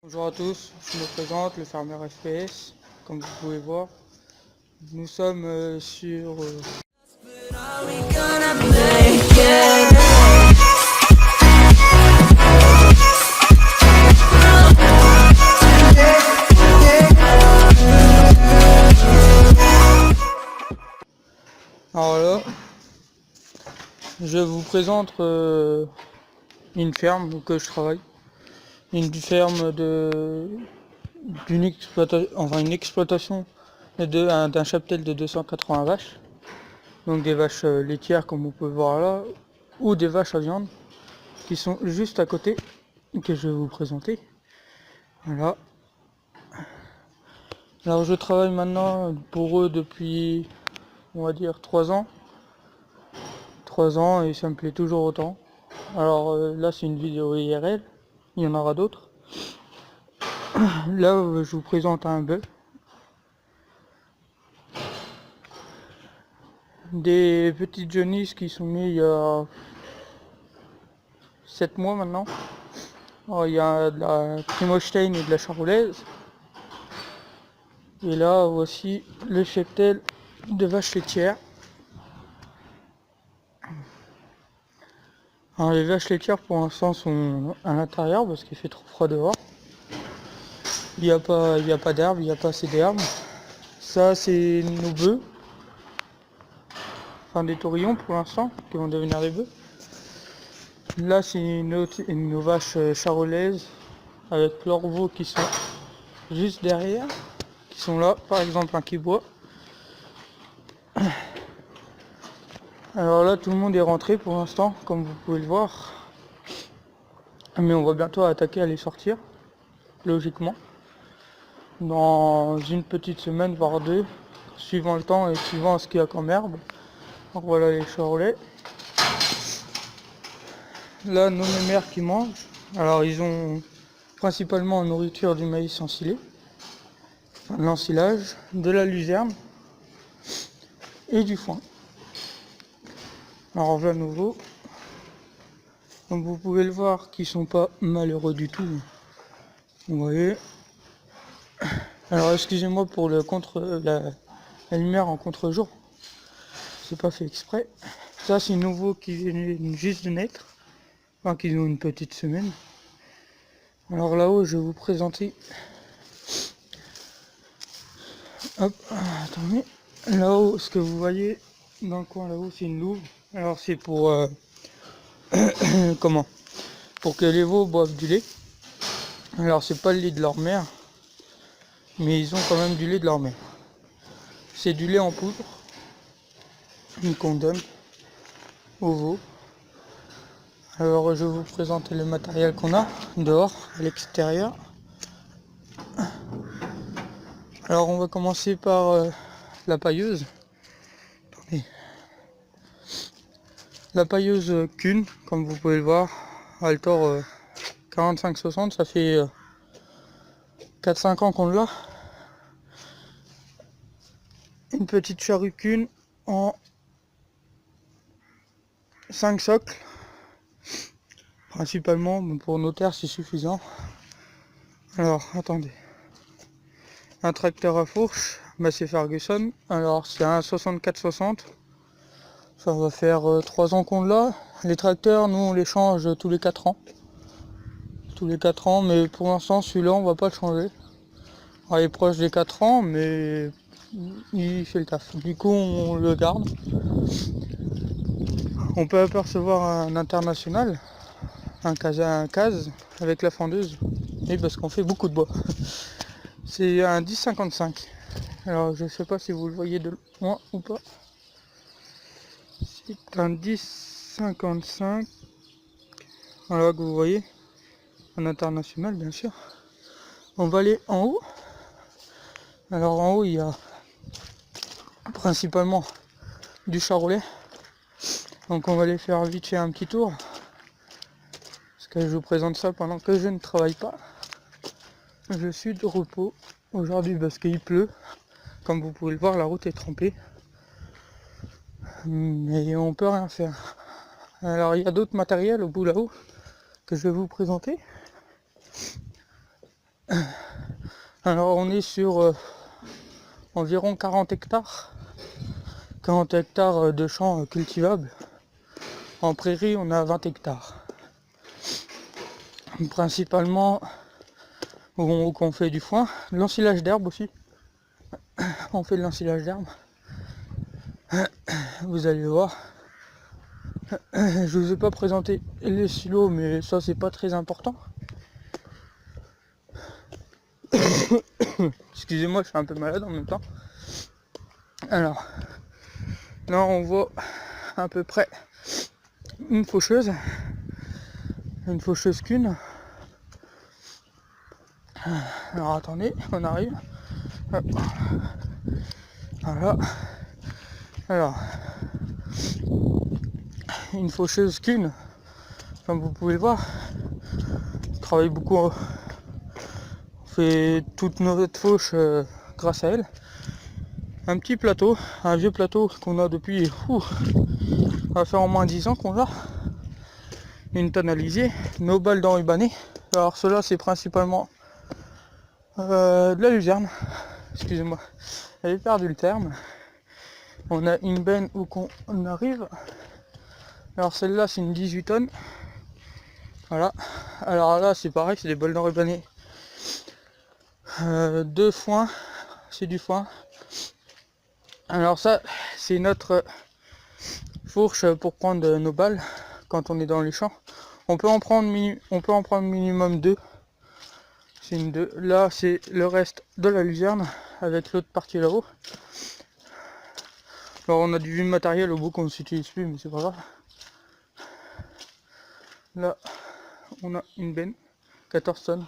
Bonjour à tous, je me présente, le fermier FPS, comme vous pouvez voir. Nous sommes sur... Alors là, je vous présente une ferme où que je travaille. Une ferme d'une exploitation, enfin une exploitation d'un cheptel de 280 vaches. Donc des vaches laitières comme vous pouvez voir là, ou des vaches à viande qui sont juste à côté, que je vais vous présenter. Voilà. Alors je travaille maintenant pour eux depuis, on va dire, 3 ans. 3 ans et ça me plaît toujours autant. Alors là c'est une vidéo IRL, il y en aura d'autres. Là je vous présente un bœuf. Des petites jeunisses qui sont nées il y a 7 mois maintenant. Alors, il y a de la Primostein et de la Charolaise. Et là voici le cheptel de vaches laitières. Alors les vaches laitières pour l'instant sont à l'intérieur parce qu'il fait trop froid dehors. Il n'y a pas d'herbe, il n'y a pas assez d'herbe. Ça c'est nos bœufs. Enfin des taurillons pour l'instant, qui vont devenir des bœufs. Là c'est nos vaches charolaises avec leurs veaux qui sont juste derrière, qui sont là, par exemple un qui boit. Alors là tout le monde est rentré pour l'instant, comme vous pouvez le voir. Mais on va bientôt attaquer à les sortir, logiquement. Dans une petite semaine, voire deux, suivant le temps et suivant ce qu'il y a comme herbe. Donc voilà les charolais. Là nos mères qui mangent. Alors ils ont principalement en nourriture du maïs ensilé, enfin, de l'ensilage, de la luzerne et du foin. Alors voilà nouveau. Donc vous pouvez le voir qu'ils sont pas malheureux du tout. Vous voyez. Alors excusez-moi pour la lumière en contre-jour. C'est pas fait exprès. Ça c'est nouveau qui viennent juste de naître. Enfin qui ont une petite semaine. Alors là-haut je vais vous présenter. Hop, attendez. Là-haut, ce que vous voyez dans le coin là-haut, c'est une louve. Alors c'est pour comment? Pour que les veaux boivent du lait. Alors c'est pas le lait de leur mère, mais ils ont quand même du lait de leur mère. C'est du lait en poudre qu'on donne aux veaux. Alors je vais vous présenter le matériel qu'on a dehors, à l'extérieur. Alors on va commencer par la pailleuse. Attendez. La pailleuse Kuhn, comme vous pouvez le voir, Altor 45-60, ça fait 4-5 ans qu'on l'a. Une petite charrue Kuhn en 5 socles. Principalement, pour nos terres c'est suffisant. Alors attendez. Un tracteur à fourche, c'est Ferguson. Alors c'est un 64-60. Ça va faire 3 ans qu'on l'a. Les tracteurs, nous on les change tous les 4 ans. Tous les 4 ans, mais pour l'instant celui-là on va pas le changer. Alors, il est proche des 4 ans, mais il fait le taf. Du coup on le garde. On peut apercevoir un international, un case avec la fendeuse. Et parce qu'on fait beaucoup de bois. C'est un 10-55. Alors je sais pas si vous le voyez de loin ou pas. C'est un 10-55. Voilà que vous voyez. Un international bien sûr. On va aller en haut. Alors en haut il y a principalement du charolais. Donc on va aller faire vite fait un petit tour. Parce que je vous présente ça pendant que je ne travaille pas. Je suis de repos aujourd'hui parce qu'il pleut. Comme vous pouvez le voir, la route est trempée. Mais on peut rien faire. Alors il y a d'autres matériels au bout là-haut que je vais vous présenter. Alors on est sur environ 40 hectares. 40 hectares de champs cultivables. En prairie, on a 20 hectares. Principalement, où on fait du foin, de l'ensilage d'herbe aussi. On fait de l'ensilage d'herbe. Vous allez voir. Je vous ai pas présenté les silos, mais ça c'est pas très important. Excusez-moi, je suis un peu malade en même temps. Alors, là on voit à peu près une faucheuse qu'une. Alors attendez, on arrive. Hop. Voilà. Alors, une faucheuse qu'une, comme vous pouvez le voir. On travaille beaucoup, on fait toute notre fauche grâce à elle. Un petit plateau, un vieux plateau qu'on a depuis, ça va faire au moins 10 ans qu'on l'a. Une tonne à lisier, nos balles d'enrubanné. Alors cela c'est principalement de la luzerne. Excusez-moi, j'avais perdu le terme. On a une benne où qu'on arrive. Alors celle-là c'est une 18 tonnes. Voilà. Alors là c'est pareil, c'est des balles d'enrubanné. Deux foins, c'est du foin. Alors ça c'est notre fourche pour prendre nos balles quand on est dans les champs. On peut en prendre minimum 2. C'est une 2. Là c'est le reste de la luzerne avec l'autre partie là-haut. Alors on a du matériel au bout qu'on ne s'utilise plus, mais c'est pas grave. Là on a une benne, 14 tonnes.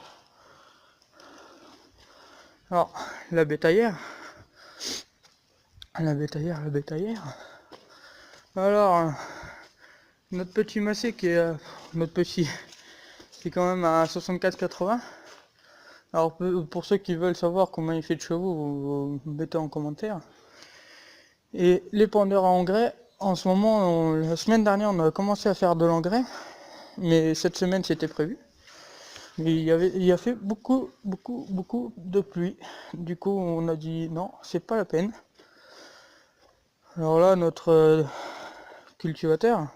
Alors la bétaillère. Alors notre petit massé qui est c'est quand même à 64,80. Alors pour ceux qui veulent savoir combien il fait de chevaux, vous mettez en commentaire. Et les pendeurs à engrais, en ce moment, la semaine dernière on a commencé à faire de l'engrais, mais cette semaine c'était prévu. Mais il y a fait beaucoup de pluie. Du coup on a dit non, c'est pas la peine. Alors là notre cultivateur,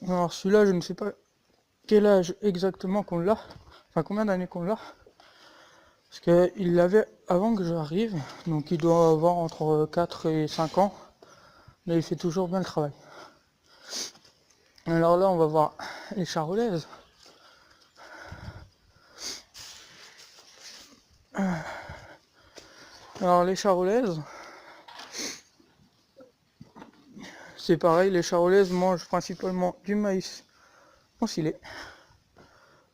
alors celui-là je ne sais pas quel âge exactement qu'on l'a, enfin combien d'années qu'on l'a, parce qu'il l'avait avant que j'arrive, donc il doit avoir entre 4 et 5 ans, mais il fait toujours bien le travail. Alors là on va voir les charolaises. Alors les charolaises, c'est pareil, les charolaises mangent principalement du maïs ensilé,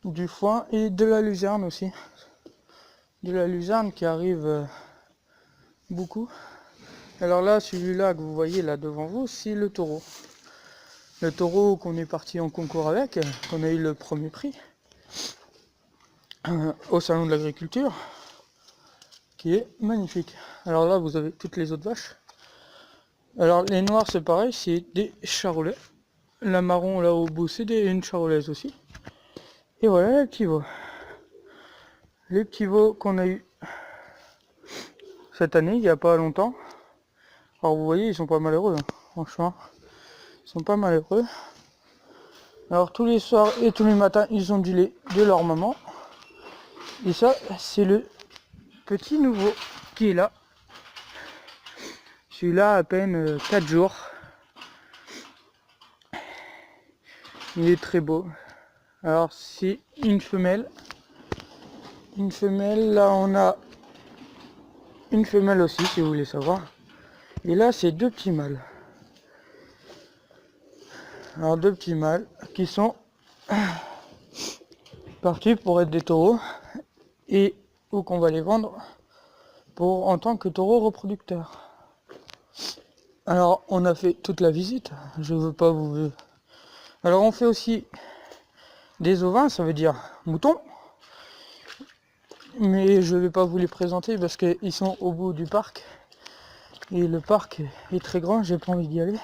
du foin et de la luzerne aussi. De la luzerne qui arrive beaucoup. Alors là, celui-là que vous voyez là devant vous, c'est le taureau. Le taureau qu'on est parti en concours avec, qu'on a eu le premier prix au salon de l'agriculture, qui est magnifique. Alors là, vous avez toutes les autres vaches. Alors les noirs, c'est pareil, c'est des charolais. La marron là au bout, c'est une charolaise aussi. Et voilà les petits veaux. Les petits veaux qu'on a eu cette année, il n'y a pas longtemps. Alors vous voyez, ils sont pas malheureux, hein. Franchement, ils sont pas malheureux. Alors tous les soirs et tous les matins, ils ont du lait de leur maman. Et ça, c'est le petit nouveau qui est là. Celui-là à peine 4 jours. Il est très beau. Alors c'est une femelle. Une femelle, là on a une femelle aussi si vous voulez savoir. Et là c'est deux petits mâles. Alors deux petits mâles qui sont partis pour être des taureaux et où qu'on va les vendre en tant que taureaux reproducteurs. Alors on a fait toute la visite, je veux pas vous... Alors on fait aussi des ovins, ça veut dire moutons. Mais je vais pas vous les présenter parce qu'ils sont au bout du parc. Et le parc est très grand, j'ai pas envie d'y aller.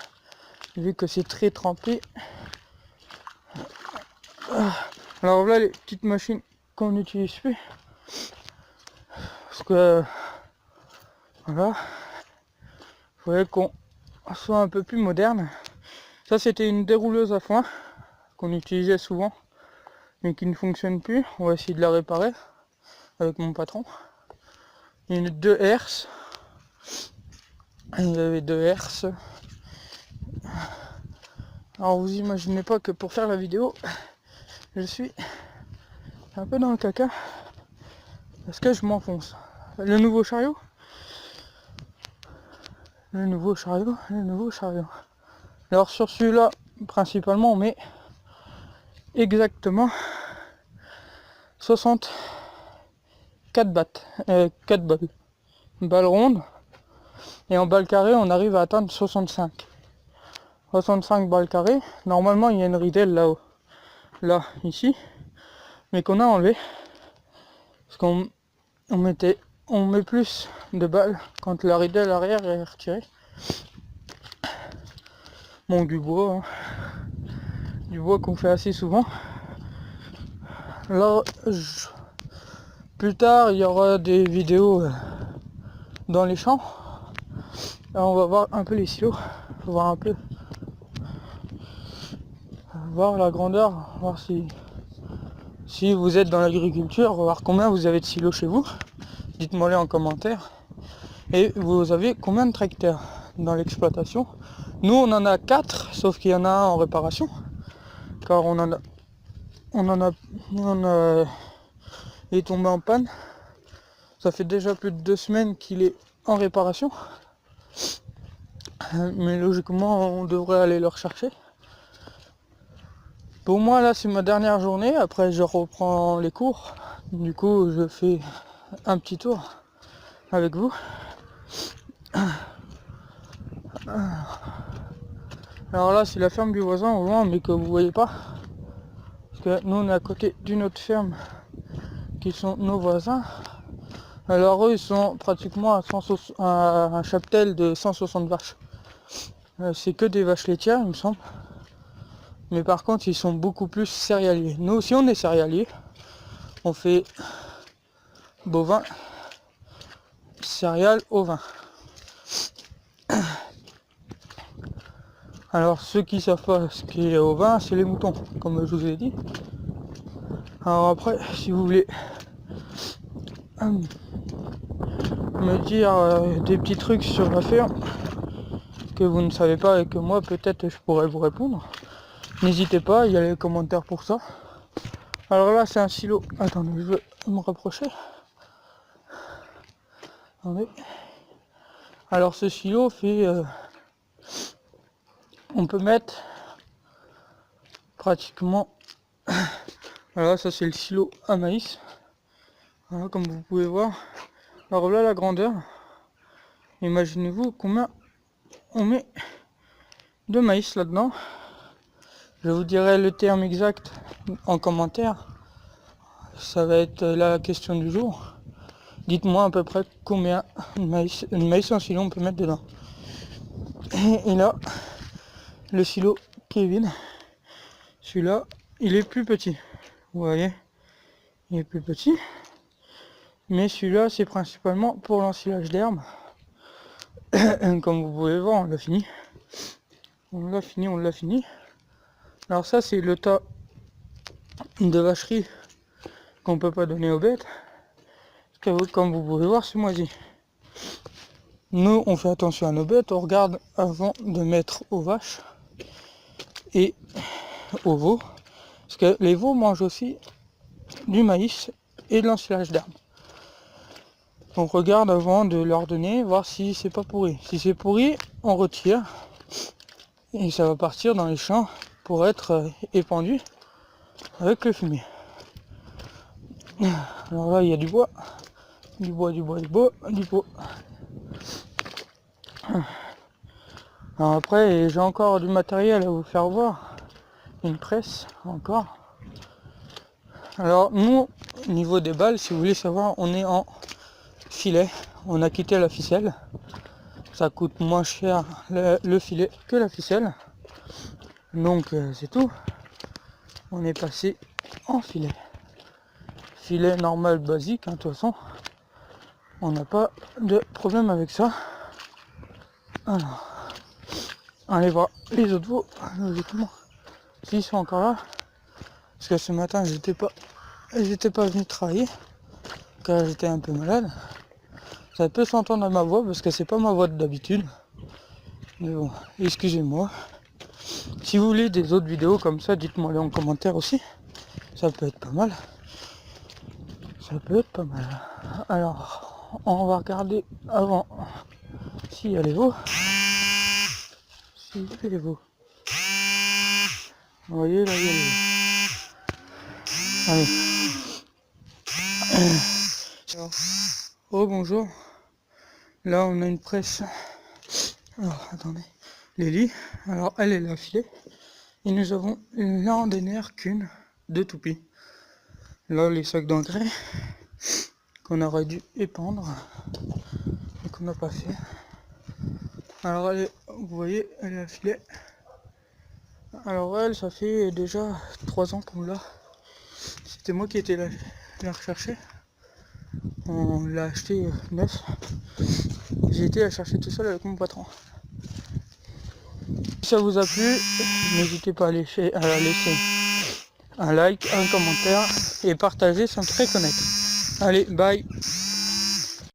Vu que c'est très trempé. Alors là les petites machines qu'on n'utilise plus. Parce que voilà, il faudrait qu'on soit un peu plus moderne. Ça c'était une dérouleuse à foin qu'on utilisait souvent mais qui ne fonctionne plus. On va essayer de la réparer avec mon patron. Une 2 Hertz. Il y avait 2 Hertz. Alors vous imaginez pas que pour faire la vidéo, je suis un peu dans le caca parce que je m'enfonce. Le nouveau chariot. Alors sur celui-là, principalement, on met exactement 64 4 balles. Balles rondes. Et en balles carrées, on arrive à atteindre 65 balles carrées. Normalement, il y a une ridelle là-haut. Là, ici. Mais qu'on a enlevé. Parce qu'on met plus de balles quand la ridelle arrière est retirée. Bon, du bois. Du bois qu'on fait assez souvent. Là, plus tard, il y aura des vidéos dans les champs. Là, on va voir un peu les silos. Voir un peu. Voir la grandeur. Voir si vous êtes dans l'agriculture. Voir combien vous avez de silos chez vous. Dites-moi les en commentaire. Et vous avez combien de tracteurs dans l'exploitation? Nous on en a 4, sauf qu'il y en a un en réparation. Car on est tombé en panne. Ça fait déjà plus de 2 semaines qu'il est en réparation. Mais logiquement on devrait aller le rechercher. Pour moi là c'est ma dernière journée, après je reprends les cours. Du coup je fais un petit tour avec vous. Alors là c'est la ferme du voisin au loin mais que vous voyez pas. Parce que nous on est à côté d'une autre ferme qui sont nos voisins. Alors eux ils sont pratiquement à un cheptel de 160 vaches. C'est que des vaches laitières il me semble. Mais par contre ils sont beaucoup plus céréaliers. Nous aussi on est céréaliers. On fait bovin, céréales, ovin. Alors ceux qui savent pas ce qui est ovin, c'est les moutons, comme je vous ai dit. Alors après, si vous voulez me dire des petits trucs sur la ferme que vous ne savez pas et que moi peut-être je pourrais vous répondre, n'hésitez pas, il y a les commentaires pour ça. Alors là c'est un silo, attendez je veux me rapprocher. Attendez. Alors ce silo fait on peut mettre pratiquement voilà ça c'est le silo à maïs. Voilà, comme vous pouvez voir. Alors là la grandeur, imaginez-vous combien on met de maïs là-dedans. Je vous dirai le terme exact en commentaire. Ça va être la question du jour. Dites-moi à peu près combien de maïs en silo on peut mettre dedans. Et là, le silo Kevin, celui-là, il est plus petit. Vous voyez, il est plus petit. Mais celui-là, c'est principalement pour l'ensilage d'herbe. Comme vous pouvez voir, on l'a fini. On l'a fini. Alors ça, c'est le tas de vacherie qu'on peut pas donner aux bêtes. Parce que, comme vous pouvez voir, c'est moisi. Nous, on fait attention à nos bêtes. On regarde avant de mettre aux vaches et aux veaux. Parce que les veaux mangent aussi du maïs et de l'ensilage d'herbe. On regarde avant de leur donner, voir si c'est pas pourri. Si c'est pourri, on retire. Et ça va partir dans les champs pour être épandu avec le fumier. Alors là, il y a du bois. Du bois. Alors après, j'ai encore du matériel à vous faire voir. Une presse, encore. Alors nous, au niveau des balles, si vous voulez savoir, on est en filet. On a quitté la ficelle. Ça coûte moins cher le filet que la ficelle. Donc c'est tout. On est passé en filet. filet normal basique, hein, de toute façon. On n'a pas de problème avec ça. Alors, allez voir les autres veaux, logiquement, s'ils sont encore là. Parce que ce matin, j'étais pas venu travailler, car j'étais un peu malade. Ça peut s'entendre à ma voix, parce que c'est pas ma voix d'habitude. Mais bon, excusez-moi. Si vous voulez des autres vidéos comme ça, dites-moi les en commentaire aussi. Ça peut être pas mal. Ça peut être pas mal. Alors, on va regarder avant s'il y a les veaux. S'il y a les veaux. Vous voyez, là, il y a les veaux. Allez. Alors, oh, bonjour. Là, on a une presse. Alors, attendez. Lélie. Alors, elle est affilée. Et nous avons l'un des nerfs qu'une de toupie. Là, les sacs d'engrais qu'on aurait dû épandre et qu'on n'a pas fait. Alors, vous voyez, elle est affilée. Alors, elle, ça fait déjà 3 ans qu'on l'a. C'était moi qui étais la rechercher. On l'a acheté neuf. J'ai été la chercher tout seul avec mon patron. Si ça vous a plu, n'hésitez pas à laisser un like, un commentaire et partager, ça me ferait connaître. Allez, bye.